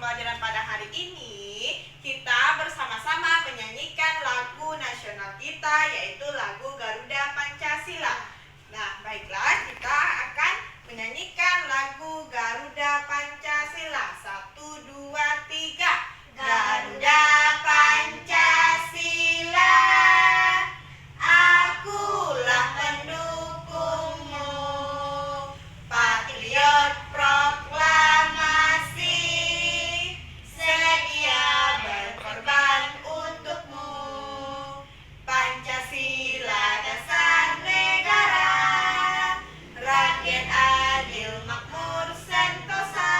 pembelajaran pada hari ini, kita bersama-sama menyanyikan lagu nasional kita, yaitu lagu Garuda Pancasila. Nah, baiklah, kita akan menyanyikan lagu Garuda Pancasila. 1, 2, 3. Garuda Pancasila, akulah pendukungmu, patriot proklamasi, sedia berkorban untukmu. Pancasila dasar negara, rakyat adil makmur sentosa,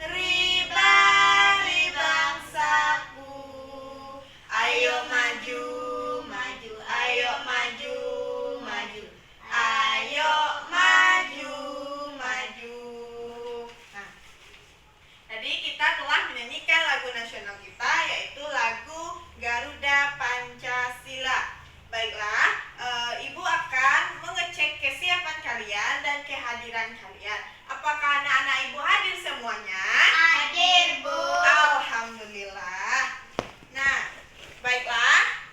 ribari bangsaku. Ayo maju, maju, ayo maju, maju, ayo maju, maju. Nah, tadi kita telah menyanyikan lagu nasional kita, yaitu lagu Garuda Pancasila. Baiklah, Ibu akan mengecek kesiapan kalian dan kehadiran kalian. Apakah anak-anak Ibu hadir semuanya? Hadir, Bu. Alhamdulillah. Nah, baiklah.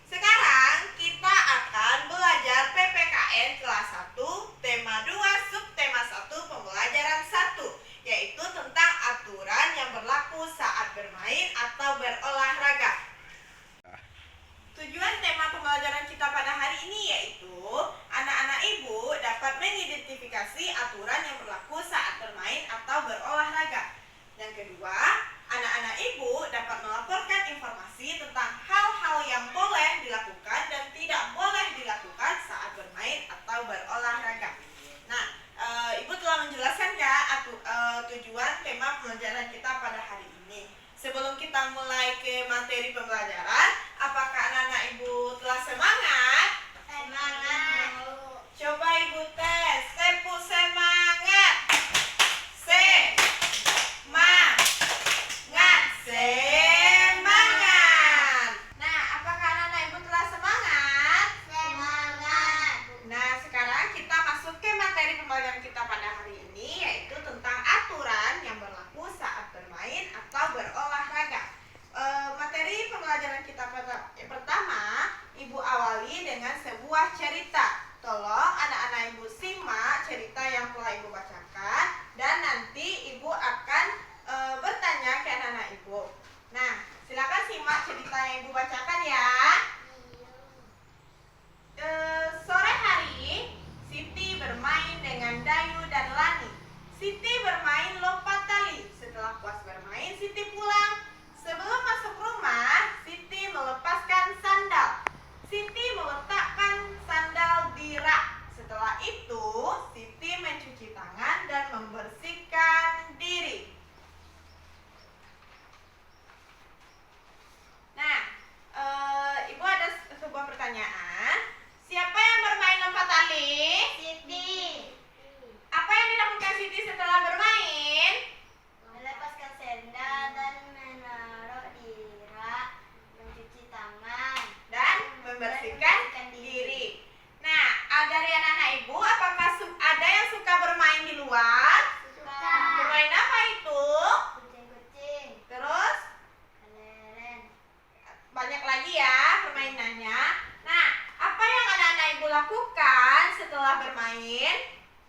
Sekarang kita akan belajar PPKN kelas 1, tema 2, subtema 1, pembelajaran 1, yaitu tentang aturan yang berlaku saat bermain atau berolahraga. Tujuan tema pembelajaran kita pada hari ini yaitu anak-anak Ibu dapat mengidentifikasi aturan yang berlaku saat bermain atau berolahraga. Yang kedua, anak-anak Ibu dapat melaporkan informasi tentang hal-hal yang boleh dilakukan dan tidak boleh dilakukan saat bermain atau berolahraga. Nah, Ibu telah menjelaskan ya tujuan tema pembelajaran kita pada hari ini. Sebelum kita mulai ke materi pembelajaran, apakah anak-anak Ibu telah semangat? Semangat. Coba Ibu tes, tepuk semangat. Semangat. Nah, apakah anak-anak Ibu telah semangat? Semangat. Nah, sekarang kita masuk ke materi pembelajaran kita pada hari ini, yaitu tentang aturan yang berlaku saat bermain atau berolahraga. Materi pembelajaran kita pertama, Ibu awali dengan sebuah cerita. Tolong anak-anak Ibu simak cerita yang telah Ibu bacakan, dan nanti Ibu akan bertanya ke anak-anak Ibu. Nah, silakan simak cerita yang Ibu bacakan ya. Sore hari, Siti bermain dengan Dayu dan Lani. Siti bermain lompat tali. Setelah puas bermain, Siti pulang. Sebelum masuk rumah, Siti melepaskan sandal. Siti meletakkan sandal di rak. Setelah itu, Siti mencuci tangan dan membersihkan diri. Nah, Ibu ada sebuah pertanyaan. Siapa yang bermain lompat tali? Siti. Apa yang dilakukan Siti setelah bermain? Melepaskan sandal dan menaruh di rak, mencuci tangan Dan membersihkan diri. Nah, dari anak-anak Ibu, apakah ada yang suka bermain di luar? Suka. Bermain apa itu? Kucing-kucing. Terus? Kelereng. Banyak lagi ya permainannya. Nah, apa yang anak-anak Ibu lakukan setelah bermain?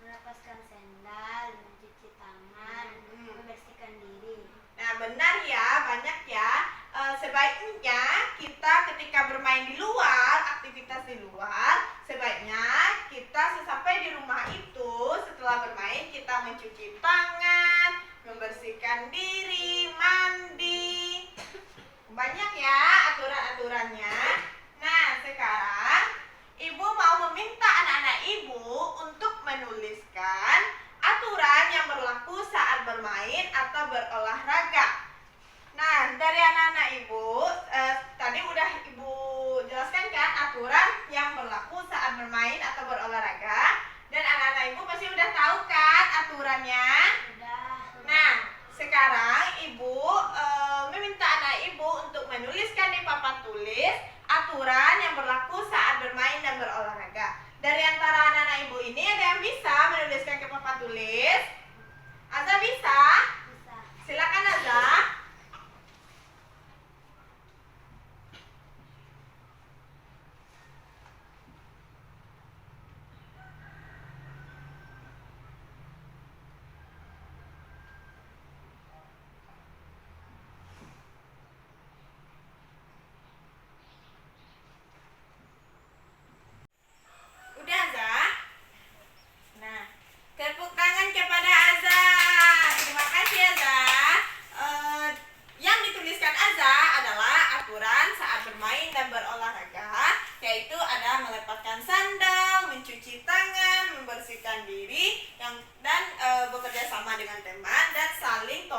Melepaskan sandal, mencuci tangan, membersihkan diri. Nah, benar ya, banyak ya. Sebaiknya kita ketika bermain di luar, aktivitas di luar, sebaiknya kita sesampai di rumah itu, setelah bermain kita mencuci tangan, membersihkan diri, mandi. Banyak ya aturan-aturannya. Nah, sekarang Ibu mau meminta anak-anak Ibu untuk menuliskan aturan yang berlaku saat bermain atau berolahraga. Nah, dari anak-anak Ibu, tadi udah Ibu jelaskan kan aturan yang berlaku saat bermain atau berolahraga. Dan anak-anak Ibu pasti udah tahu kan aturannya? Sudah. Nah, sekarang Ibu meminta anak Ibu untuk menuliskan di papan tulis aturan yang berlaku saat bermain dan berolahraga. Dari antara anak-anak Ibu ini ada yang bisa menuliskan ke papan tulis? Azza bisa? Bisa. Silakan Azza.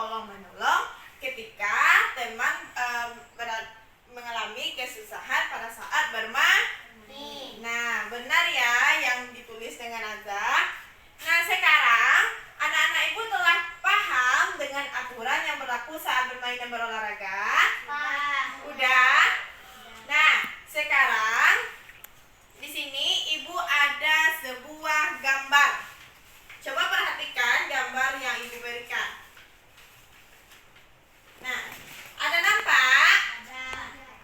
tolong menolong ketika teman mengalami kesusahan pada saat bermain. Nah, benar ya yang ditulis dengan Azza. Nah, sekarang anak-anak ibu telah paham dengan aturan yang berlaku saat bermain dan berolahraga? Udah? Nah, sekarang di sini ibu ada sebuah gambar. Coba perhatikan gambar yang ibu berikan. Nah, ada nampak?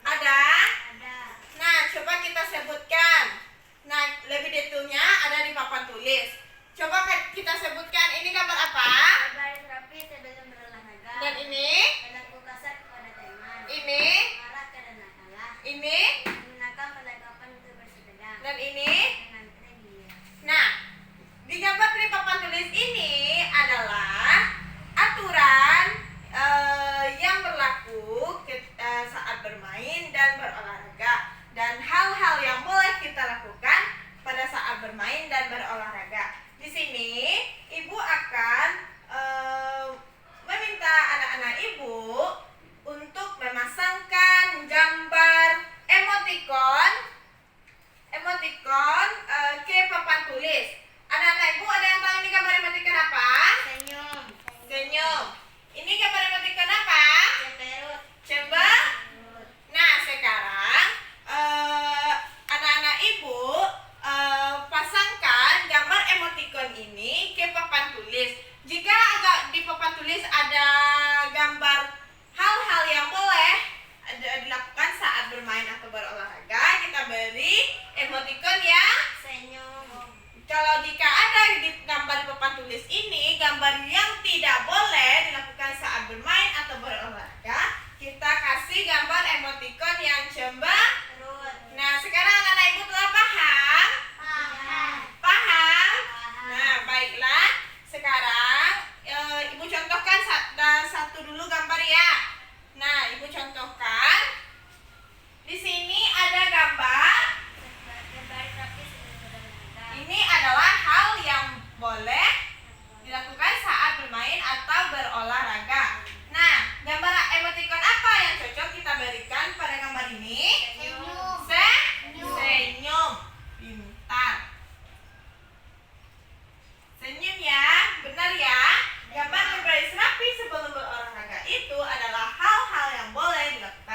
Ada? Nah, coba kita sebutkan. Nah, lebih detailnya ada di papan tulis. Coba kita sebutkan ini gambar apa? Berbaris rapi sebelum berolahraga. Dan ini? Berlaku kasar kepada teman. Ini? Marah karena kalah. Ini? Menggunakan perlengkapan untuk bersepeda. Dan ini? Dengan dia. Nah, di gambar di papan tulis ini adalah aturan yang berlaku saat bermain dan berolahraga, dan hal-hal yang boleh kita lakukan pada saat bermain dan berolahraga. Di sini ibu akan meminta anak-anak ibu untuk memasangkan gambar emoticon ke papan tulis. Anak-anak ibu ada yang tahu ini gambar emoticon apa? Senyum. Senyum. Ini gambar emoticon apa? Cemberut. Cemberut. Nah, sekarang anak-anak ibu pasangkan gambar emoticon ini ke papan tulis. Jika di papan tulis ada gambar hal-hal yang boleh dilakukan saat bermain atau berolahraga, kita beri emoticon ya. Senyum. Kalau jika ada di gambar di papan tulis ini gambar yang tidak boleh dilakukan saat bermain atau berolahraga, kita kasih gambar emoticon yang cemberut. Nah, sekarang anak-anak ibu telah paham? Paham? Nah, baiklah. Sekarang ibu contohkan satu dulu gambar ya. Nah, ibu contohkan. Di sini ada gambar. Berbaris rapi sebelum berolahraga. Ini adalah hal yang boleh dilakukan saat bermain atau berolahraga. Nah, gambar emoticon apa yang cocok kita berikan pada gambar ini? Senyum. Senyum. Pintar. Senyum ya, benar ya. Gambar berbaris rapi sebelum berolahraga itu adalah hal-hal yang boleh dilakukan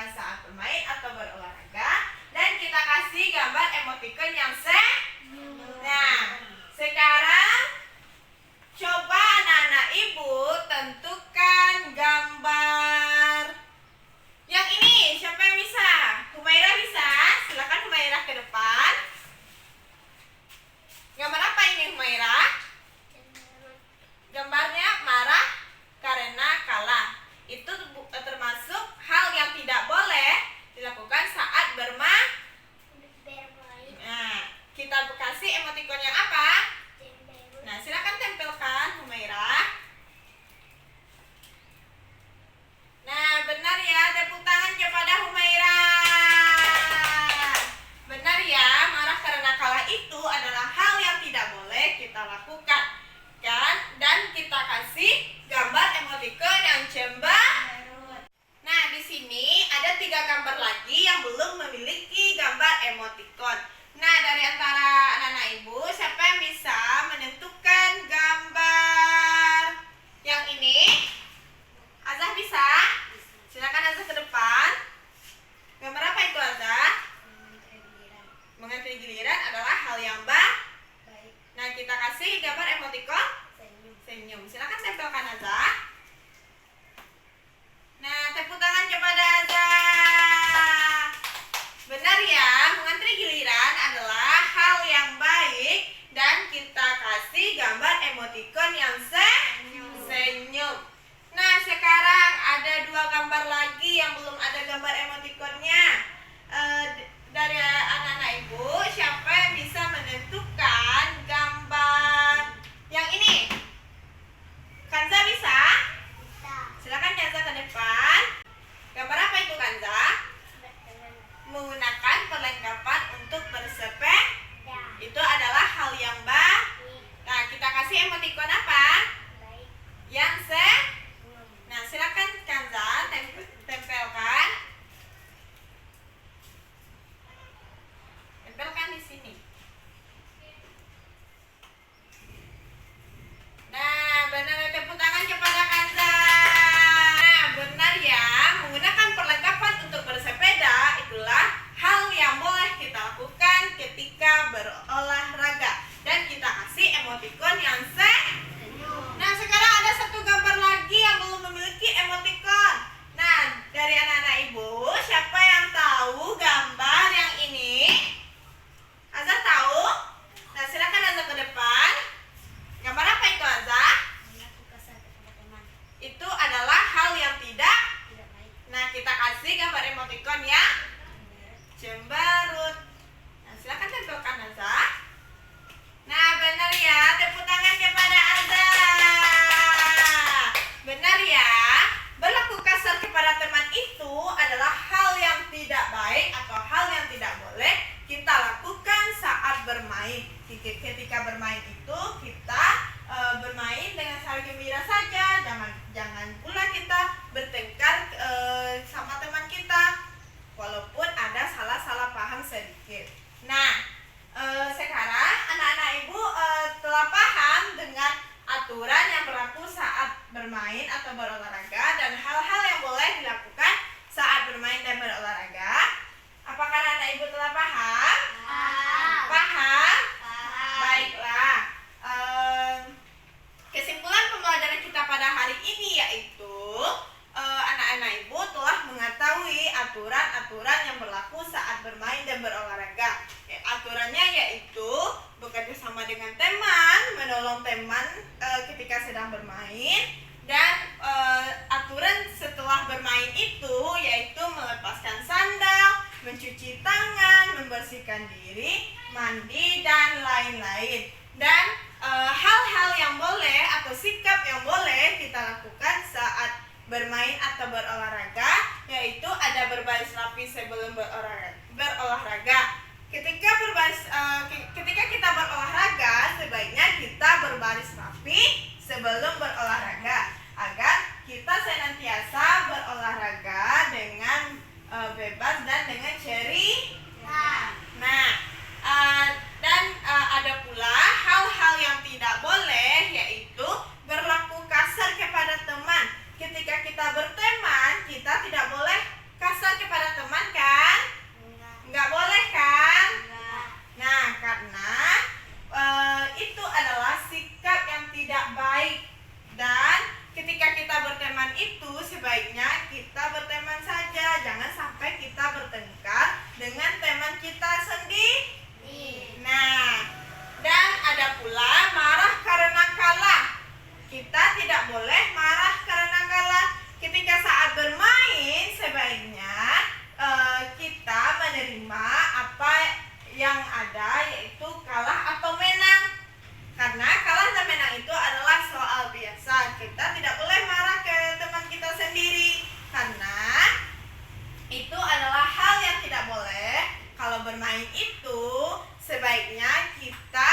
cemberut. Nah, silakan tentukan Azza. Nah, benar ya. Tepuk tangan kepada Azza. Benar ya. Berlaku kasar kepada teman itu adalah hal yang tidak baik atau hal yang tidak boleh kita lakukan saat bermain. Ketika bermain itu kita bermain dengan saling gembira saja. Jangan pula kita bertengkar sama teman kita walaupun ada salah paham sedikit. Nah, sekarang anak-anak ibu telah paham dengan aturan yang berlaku saat bermain atau berolahraga dan hal-hal yang boleh dilakukan saat bermain dan berolahraga. Apakah anak-anak ibu telah paham? Paham? Baiklah. Kesimpulan pembelajaran kita pada hari ini yaitu anak-anak ibu telah mengetahui aturan-aturan yang berlaku saat bermain dan berolahraga. Aturannya yaitu bekerja sama dengan teman, menolong teman ketika sedang bermain, dan aturan setelah bermain itu yaitu melepaskan sandal, mencuci tangan, membersihkan diri, mandi, dan lain-lain. Dan hal-hal yang boleh atau sikap yang boleh kita lakukan saat bermain atau berolahraga yaitu ada berbaris rapi sebelum berolahraga. Ketika kita berolahraga sebaiknya kita berbaris rapi sebelum berolahraga agar kita senantiasa berolahraga dengan bebas dan dengan ceria. Nah, dan ada pula hal-hal yang tidak boleh yaitu berlaku kasar kepada teman. Ketika kita berteman, kita tidak boleh kasar kepada teman kan? Enggak boleh kan? Nah, karena itu adalah sikap yang tidak baik. Dan ketika kita berteman itu sebaiknya kita berteman saja. Jangan sampai kita bertengkar dengan teman kita sendiri. Nah, dan ada pula marah karena kalah. Kita tidak boleh marah karena kalah. Ketika saat bermain sebaiknya kita menerima apa yang ada yaitu kalah atau menang. Karena kalah dan menang itu adalah soal biasa. Kita tidak boleh marah ke teman kita sendiri karena itu adalah hal yang tidak boleh. Kalau bermain itu sebaiknya kita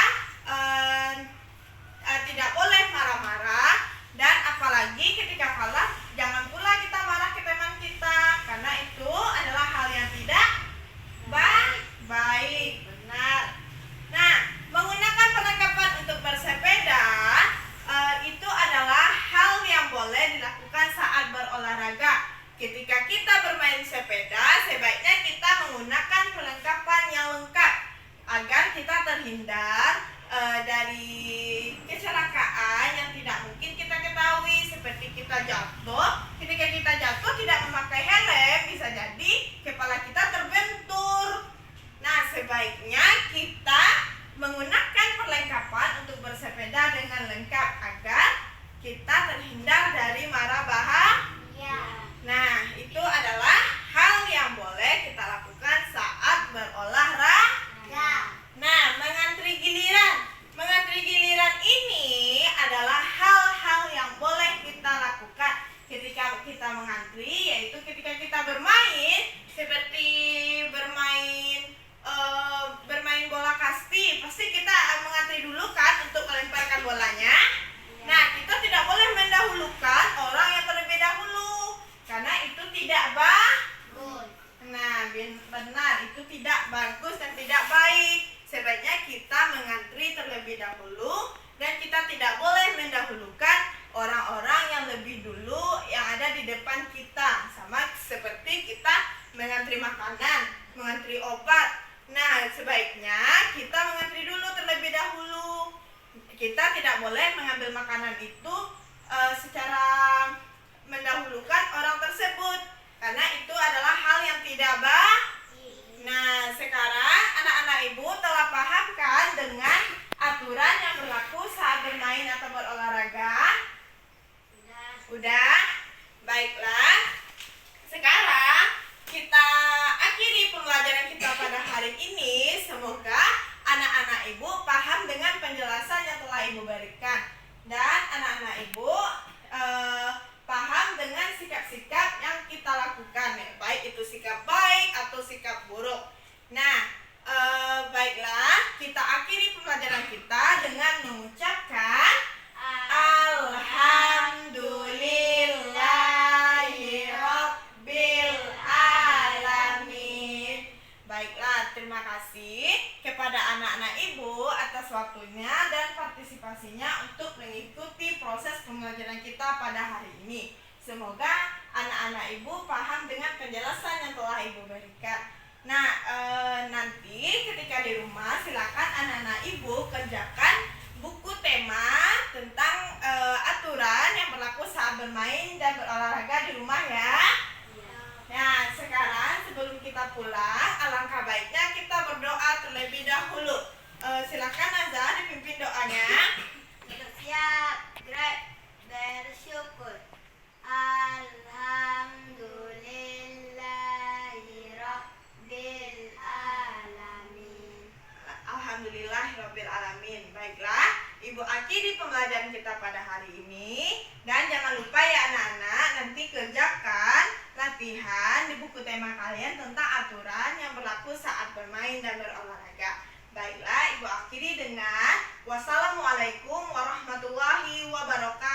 tidak boleh marah-marah, dan apalagi ketika kalah jangan pula kita marah ke teman kita karena itu adalah hal yang tidak baik. Benar. Nah, menggunakan perlengkapan untuk bersepeda itu adalah hal yang boleh dilakukan saat berolahraga. Ketika kita bermain sepeda sebaiknya kita menggunakan perlengkapan yang lengkap agar kita terhindar dari kecelakaan yang tidak mungkin kita ketahui, seperti kita jatuh. Ketika kita jatuh tidak memakai helm, bisa jadi kepala kita terbentur. Nah, sebaiknya kita menggunakan perlengkapan untuk bersepeda dengan lengkap agar kita terhindar dari mara bahaya. Nah, itu adalah hal yang boleh kita lakukan saat berolahraga. Nah, mengantri giliran. Mengantri giliran ini adalah hal-hal yang boleh kita lakukan ketika kita mengantri, yaitu ketika kita bermain, seperti bermain bola kasti. Pasti kita mengantri dulu kan untuk melemparkan bolanya. Nah, kita tidak boleh mendahulukan orang yang terlebih dahulu karena itu tidak bagus. Nah, benar, itu tidak bagus dan tidak baik. Sebaiknya kita mengantri terlebih dahulu dan kita tidak boleh mendahulukan orang-orang yang lebih dulu yang ada di depan kita. Sama seperti kita mengantri makanan, mengantri obat. Nah, sebaiknya kita mengantri dulu terlebih dahulu. Kita tidak boleh mengambil makanan itu secara mendahulukan orang tersebut karena itu adalah hal yang tidak baik. Nah, sekarang anak-anak ibu telah paham kan dengan aturan yang berlaku saat bermain atau berolahraga? Udah? Baiklah. Sekarang kita akhiri pembelajaran kita waktunya dan partisipasinya untuk mengikuti proses pembelajaran kita pada hari ini. Semoga anak-anak Ibu paham dengan penjelasan yang telah Ibu berikan. Nah, nanti ketika di rumah silakan anak-anak Ibu kerjakan buku tema tentang aturan yang berlaku saat bermain dan berolahraga di rumah ya. Nah, sekarang sebelum kita pulang, alangkah baiknya kita berdoa terlebih dahulu. Silakan Azhar dipimpin doanya. Siap, gerak, bersyukur. Alhamdulillahirabbil alamin. Alhamdulillahirabbil alamin. Baiklah, Ibu akhiri pembelajaran kita pada hari ini. Dan jangan lupa ya anak-anak, nanti kerjakan latihan di buku tema kalian tentang aturan yang berlaku saat bermain dan berolahraga. Baiklah, Ibu akhiri dengan wassalamualaikum warahmatullahi wabarakatuh.